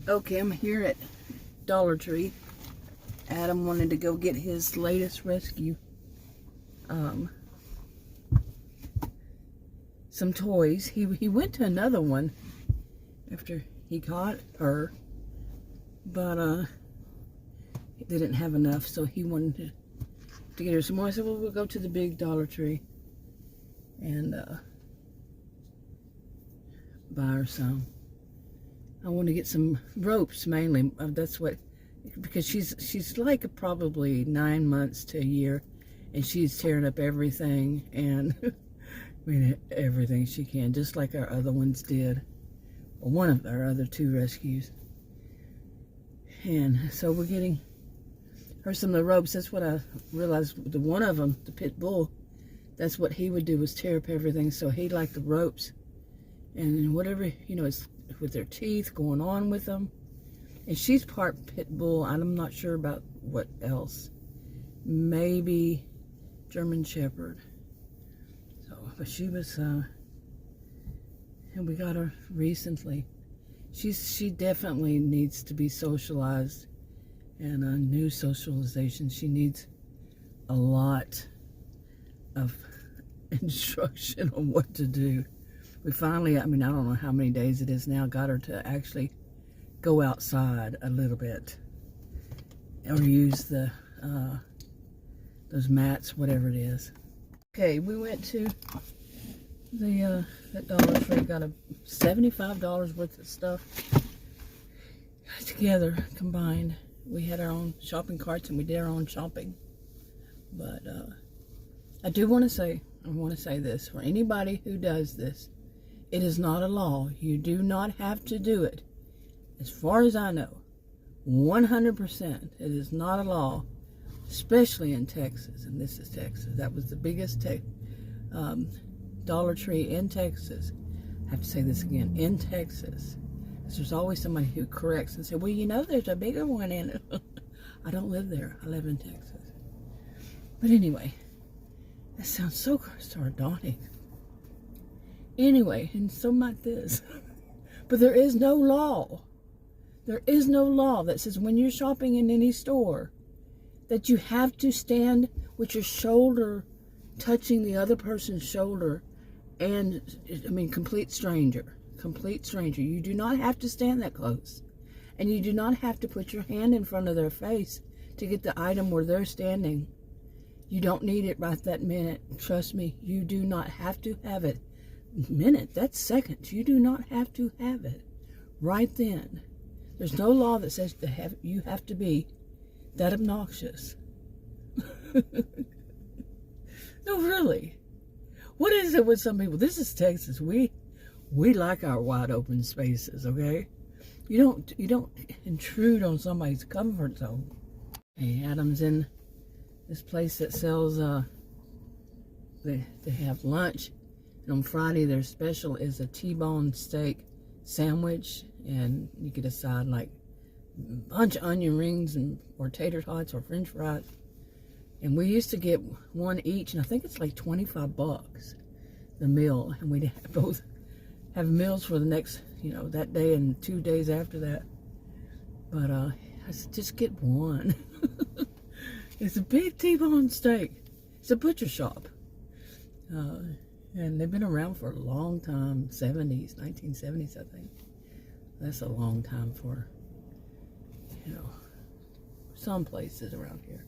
Okay, I'm here at Dollar Tree. Adam wanted to go get his latest rescue. Some toys. He went to another one after he caught her, but he didn't have enough, so he wanted to get her some more. I said, well, we'll go to the big Dollar Tree and buy her some. I want to get some ropes mainly. That's what, because she's like probably 9 months to a year, and she's tearing up everything, and I mean everything she can, just like our other ones did. Well, one of our other 2 rescues. And so we're getting her some of the ropes. That's what I realized. The one of them, the pit bull, that's what he would do, was tear up everything. So he liked the ropes, and whatever, you know, it's with their teeth going on with them. And she's part pit bull, and I'm not sure about what else. Maybe German Shepherd. So, but she was, and we got her recently. She definitely needs to be socialized, and a new socialization. She needs a lot of instruction on what to do. We finally, I mean, I don't know how many days it is now, got her to actually go outside a little bit, or use the those mats, whatever it is. Okay, we went to the that Dollar Tree, got a $75 worth of stuff together, combined. We had our own shopping carts and we did our own shopping. But I do want to say, this for anybody who does this. It is not a law. You do not have to do it. As far as I know, 100%, it is not a law, especially in Texas. And this is Texas. That was the biggest Dollar Tree in Texas. I have to say this again, in Texas. Because there's always somebody who corrects and says, well, you know, there's a bigger one in it. I don't live there. I live in Texas. But anyway, that sounds so daunting. Anyway, and something like this. But there is no law. There is no law that says when you're shopping in any store that you have to stand with your shoulder touching the other person's shoulder, and, I mean, complete stranger. You do not have to stand that close. And you do not have to put your hand in front of their face to get the item where they're standing. You don't need it right that minute. Trust me, you do not have to have it. Minute, that's seconds. You do not have to have it right then. There's no law that says you have to be that obnoxious. No, really. What is it with some people? This is Texas. We like our wide open spaces, okay? You don't intrude on somebody's comfort zone. Hey, Adam's in this place that sells they have lunch. And on Friday, their special is a T-bone steak sandwich, and you get a side like a bunch of onion rings or tater tots or French fries. And we used to get one each, and I think it's like $25 the meal. And we'd both have meals for the next, you know, that day and 2 days after that. But I said, just get one. It's a big T-bone steak. It's a butcher shop. And they've been around for a long time, 1970s, I think. That's a long time for, you know, some places around here.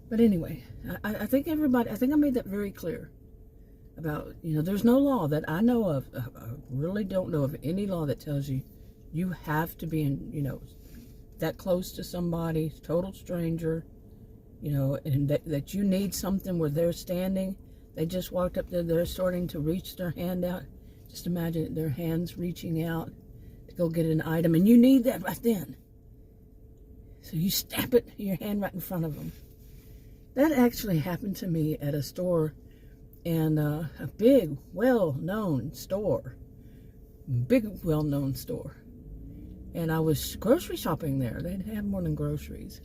But anyway, I think I made that very clear about, you know, there's no law that I know of. I really don't know of any law that tells you you have to be in, you know, that close to somebody, total stranger, you know, and that you need something where they're standing. They just walked up there, they're starting to reach their hand out. Just imagine their hands reaching out to go get an item, and you need that right then. So you snap it, your hand right in front of them. That actually happened to me at a store, and a big, well-known store. And I was grocery shopping there. They'd have more than groceries.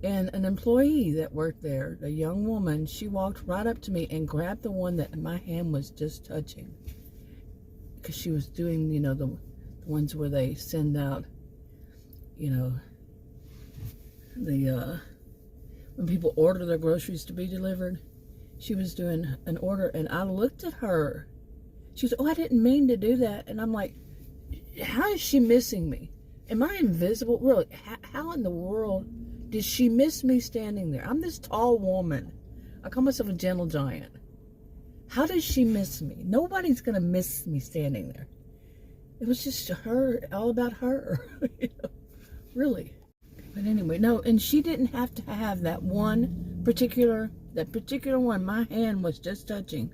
And an employee that worked there, a young woman, she walked right up to me and grabbed the one that my hand was just touching. Because she was doing, you know, the ones where they send out you know, when people order their groceries to be delivered, she was doing an order, and I looked at her. She was, oh, I didn't mean to do that. And I'm like, how is she missing me? Am I invisible? Really, how in the world did she miss me standing there? I'm this tall woman. I call myself a gentle giant. How did she miss me? Nobody's going to miss me standing there. It was just her, all about her, you know, really. But anyway, no, and she didn't have to have that particular one. My hand was just touching,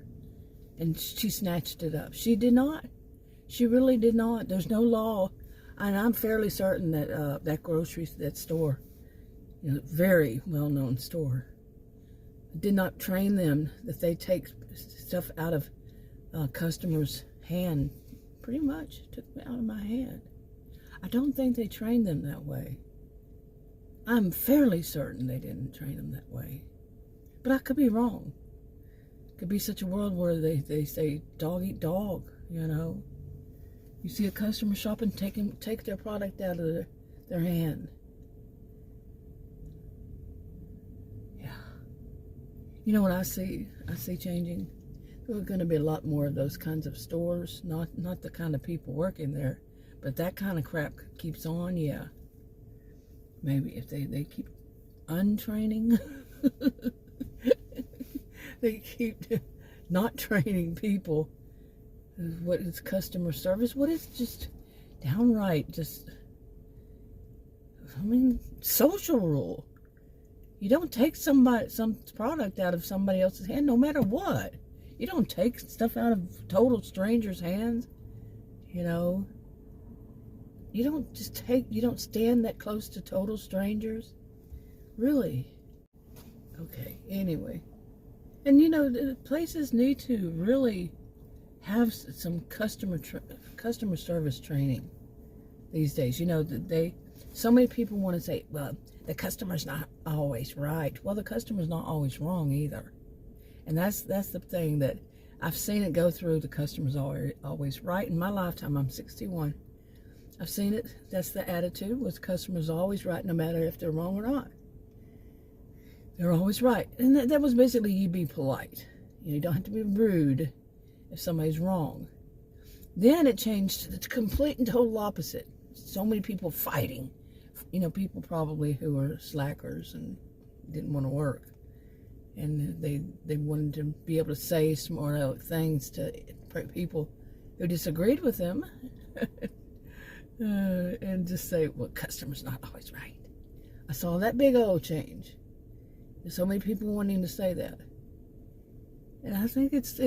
and she snatched it up. She did not. She really did not. There's no law, and I'm fairly certain that that store, you know, very well-known store, did not train them that they take stuff out of customers' hand. Pretty much took it out of my hand. I don't think they trained them that way. I'm fairly certain they didn't train them that way. But I could be wrong. It could be such a world where they say dog eat dog, you know. You see a customer shopping, take their product out of their hand. Yeah. You know what I see changing? There's going to be a lot more of those kinds of stores. Not the kind of people working there, but that kind of crap keeps on, yeah. Maybe if they keep untraining, they keep not training people. What is customer service? What is just downright social rule. You don't take some product out of somebody else's hand, no matter what. You don't take stuff out of total strangers' hands, you know. You don't stand that close to total strangers. Really? Okay, anyway. And, you know, the places need to really have some customer service training these days. You know, so many people want to say, well, the customer's not always right. Well, the customer's not always wrong either. And that's the thing that I've seen it go through. The customer's always right. In my lifetime, I'm 61. I've seen it. That's the attitude, with customers always right, no matter if they're wrong or not. They're always right. And that was basically, you be polite. You don't have to be rude if somebody's wrong. Then it changed to the complete and total opposite. So many people fighting. You know, people probably who were slackers and didn't want to work. And they wanted to be able to say smart things to people who disagreed with them. And just say, well, customer's not always right. I saw that big old change. There's so many people wanting to say that. And I think it's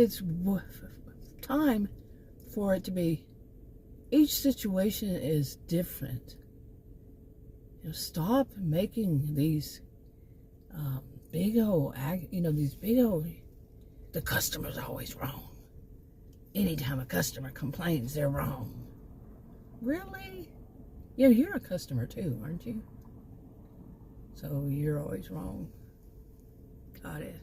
time for it to be, each situation is different. You know, stop making these big old, the customer's always wrong. Anytime a customer complains, they're wrong. Really? Yeah, you're a customer too, aren't you? So you're always wrong. Got it.